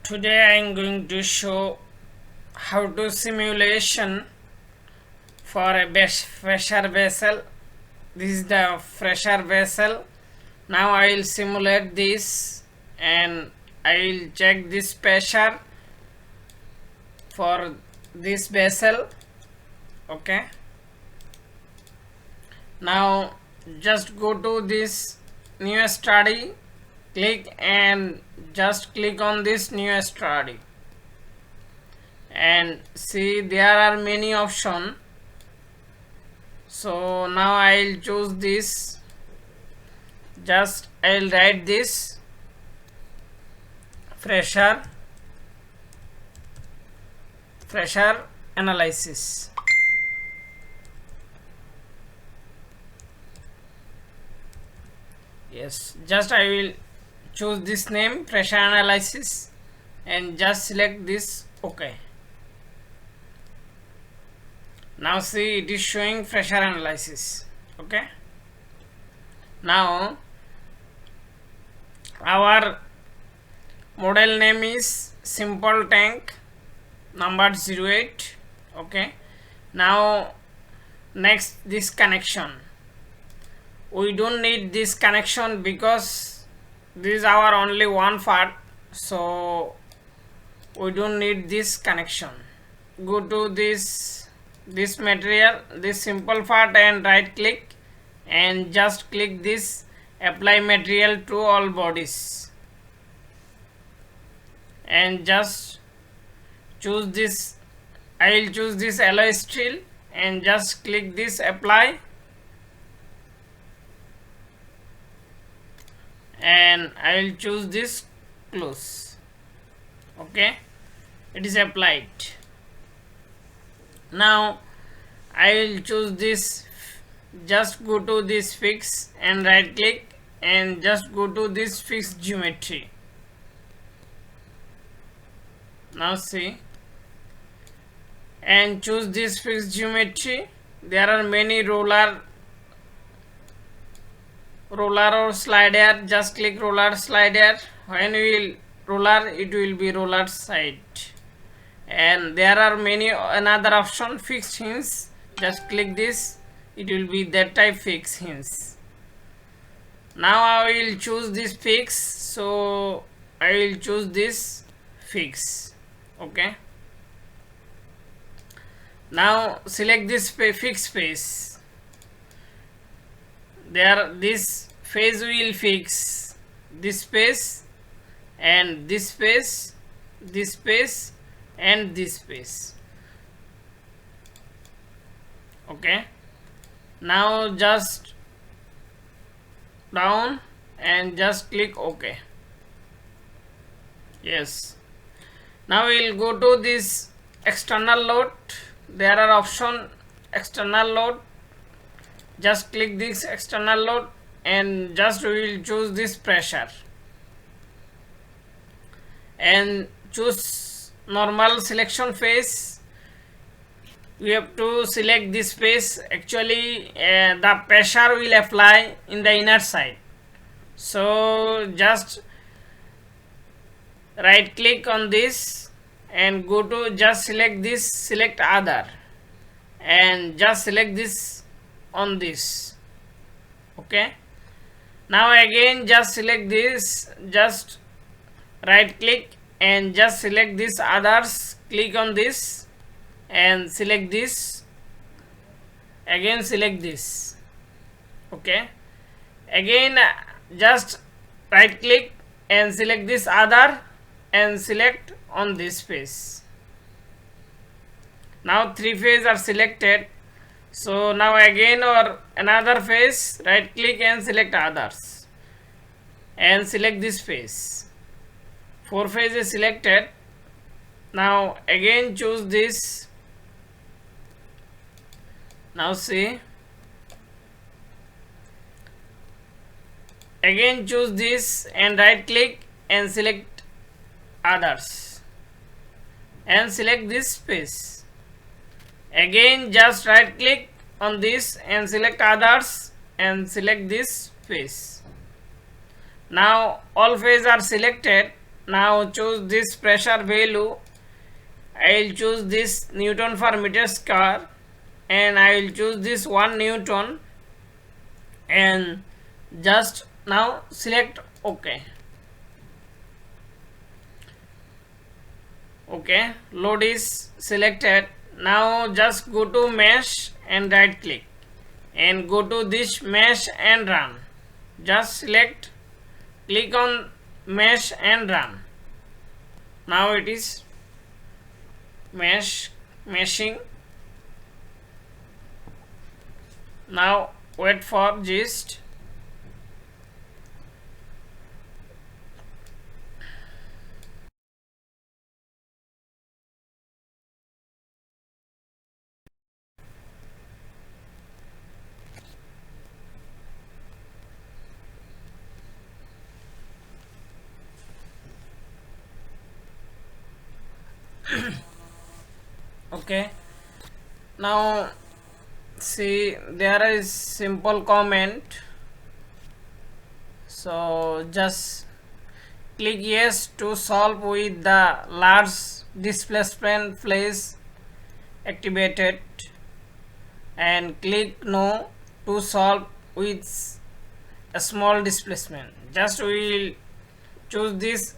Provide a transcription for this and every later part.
Today I am going to show how to simulation for a pressure vessel. This is the pressure vessel. Now I will simulate this and I will check this pressure for this vessel. Okay. Now just go to this new study, click and just click on this new study and see there are many options. So now I'll choose this, just I'll write this pressure analysis. Yes, just I will choose this name, pressure analysis, and just select this OK. Now see, it is showing pressure analysis. Okay. Now our model name is simple tank number 08. Okay. Now next, this connection, we don't need this connection because this is our only one part, so we don't need this connection. Go to this material, this simple part, and right click and just click this apply material to all bodies and just choose this. I will choose this alloy steel and just click this apply, and I will choose this close. Okay, it is applied. Now I will choose this, just go to this fix and right click and just go to this fix geometry. Now see, and choose this fixed geometry. There are many roller or slider. Just click roller slider. When we will roller, it will be roller side. And there are many another option, fixed hinge. Just click this, it will be that type fixed hinge. Now I will choose this fix, so I will choose this fix. Okay. Now select this fixed face. There, this phase will fix this space and this space, this space and this space. Okay. Now just down and just click OK. Yes. Now we will go to this external load. There are option external load. Just click this external load and just we will choose this pressure and choose normal selection phase. We have to select this phase. Actually the pressure will apply in the inner side, so just right click on this and go to just select this, select other, and just select this on this. Okay. Now again just select this, just right click and just select this others, click on this and select this, again select this. Okay. Again just right click and select this other and select on this phase. Now three phases are selected, so now again or another phase, right click and select others and select this phase. Four phases selected. Now again choose this. Now see, again choose this and right click and select others and select this space. Again just right click on this and select others and select this face. Now all phases are selected. Now choose this pressure value. I will choose this Newton per meter square, and I will choose this 1 Newton, and just now select OK. Okay, load is selected. Now just go to mesh and right click and go to this mesh and run. Just select, click on mesh and run. Now it is meshing. Now wait for gist. Okay, now see there is simple comment, so just click yes to solve with the large displacement place activated, and click no to solve with a small displacement. Just we will choose this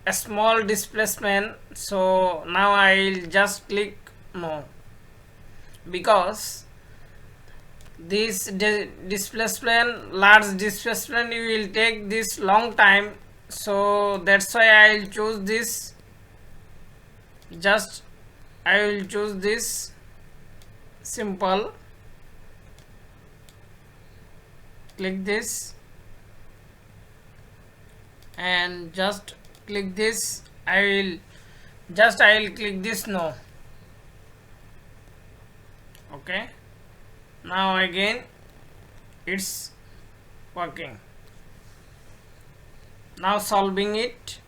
a small displacement, so now I will just click no, because this displacement, large displacement, you will take this long time, so that's why I will choose this. Just I will choose this simple, click this and just click this. I will click this no. Okay, now again it's working. Now solving it.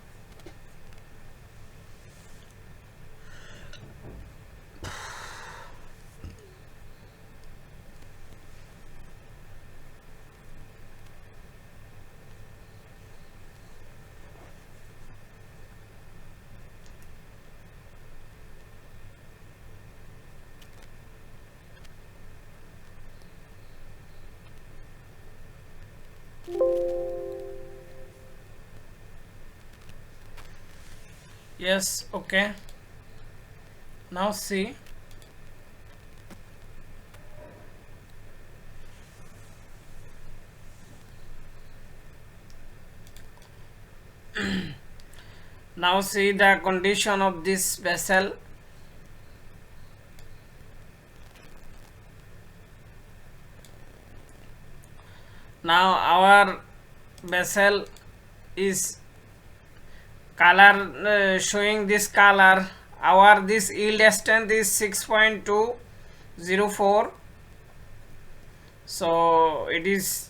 Yes, okay. Now see, now see the condition of this vessel. Now our vessel is color, showing this color. Our this yield strength is 6.204, so it is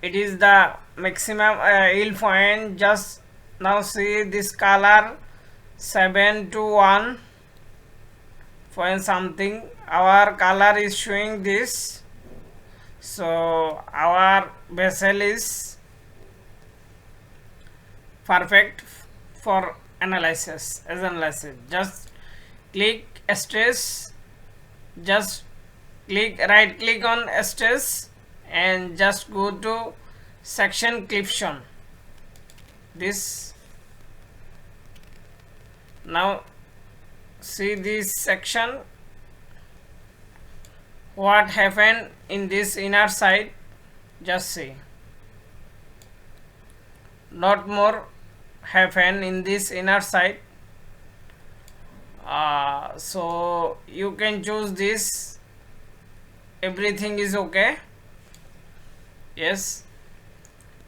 the maximum yield point. Just now see this color 7 to 1 point something, our color is showing this, so our vessel is perfect for analysis. As analysis, just click stress, just right click on stress and just go to section cliption. This now see this section, what happened in this inner side. Just see, lot more happen in this inner side. So you can choose this, everything is okay. Yes,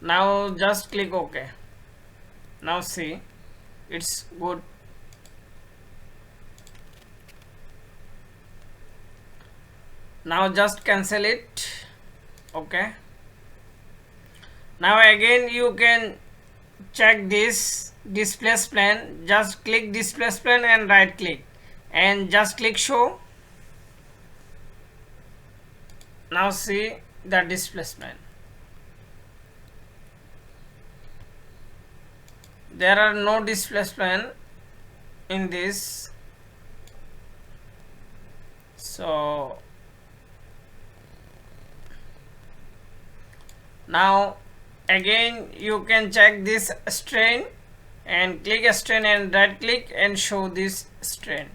now just click OK. Now see, it's good. Now just cancel it. Okay, now again you can check this displacement. Just click displacement and right click and just click show. Now see the displacement. there are no displacement in this. So now again you can check this strain and click a strain and right click and show this strain.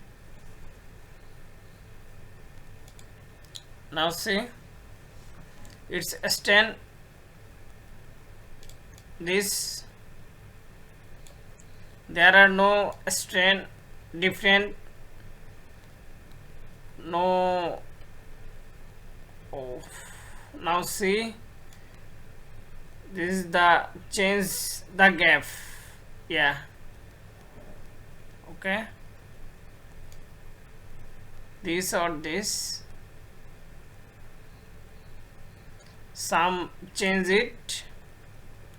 Now see, it's strain this, there are no strain different, no. Oh, now see, this is the change the gap. Yeah, okay, this or this, some change it.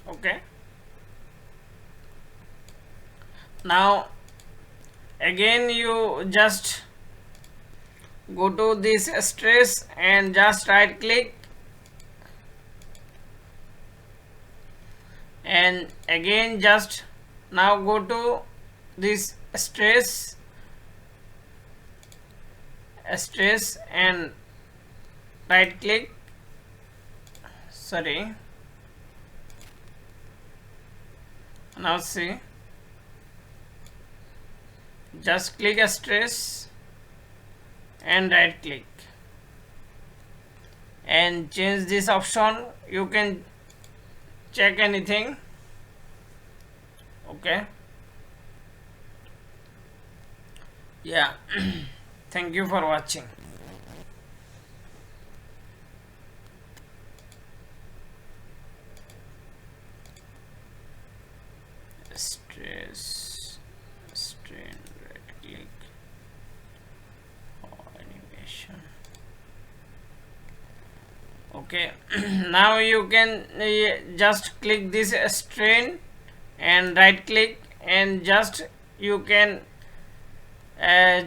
Okay, now again you just go to this stress and just right click and again just now go to this stress and right click, sorry, now see, just click a stress and right click and change this option. You can check anything. Okay, yeah. Thank you for watching. Stress, strain, right click, animation. Okay, now you can just click this strain and right click and just you can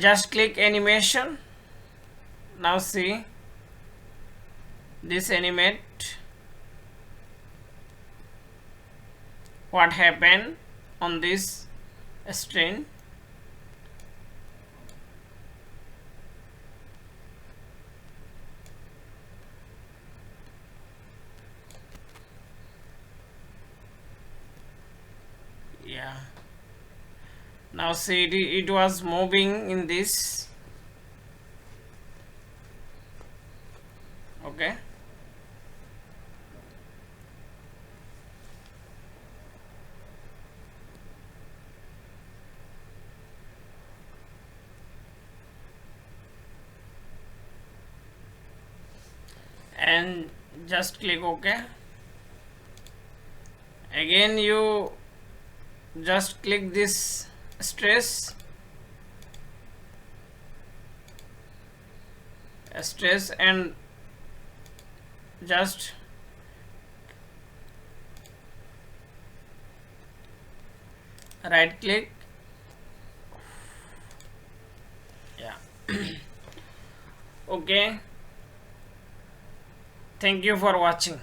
just click animation. Now see this animate, what happened on this strain. Yeah, now see it was moving in this. Okay, and just click OK. Again you just click this stress and just right click. Yeah. Okay, thank you for watching.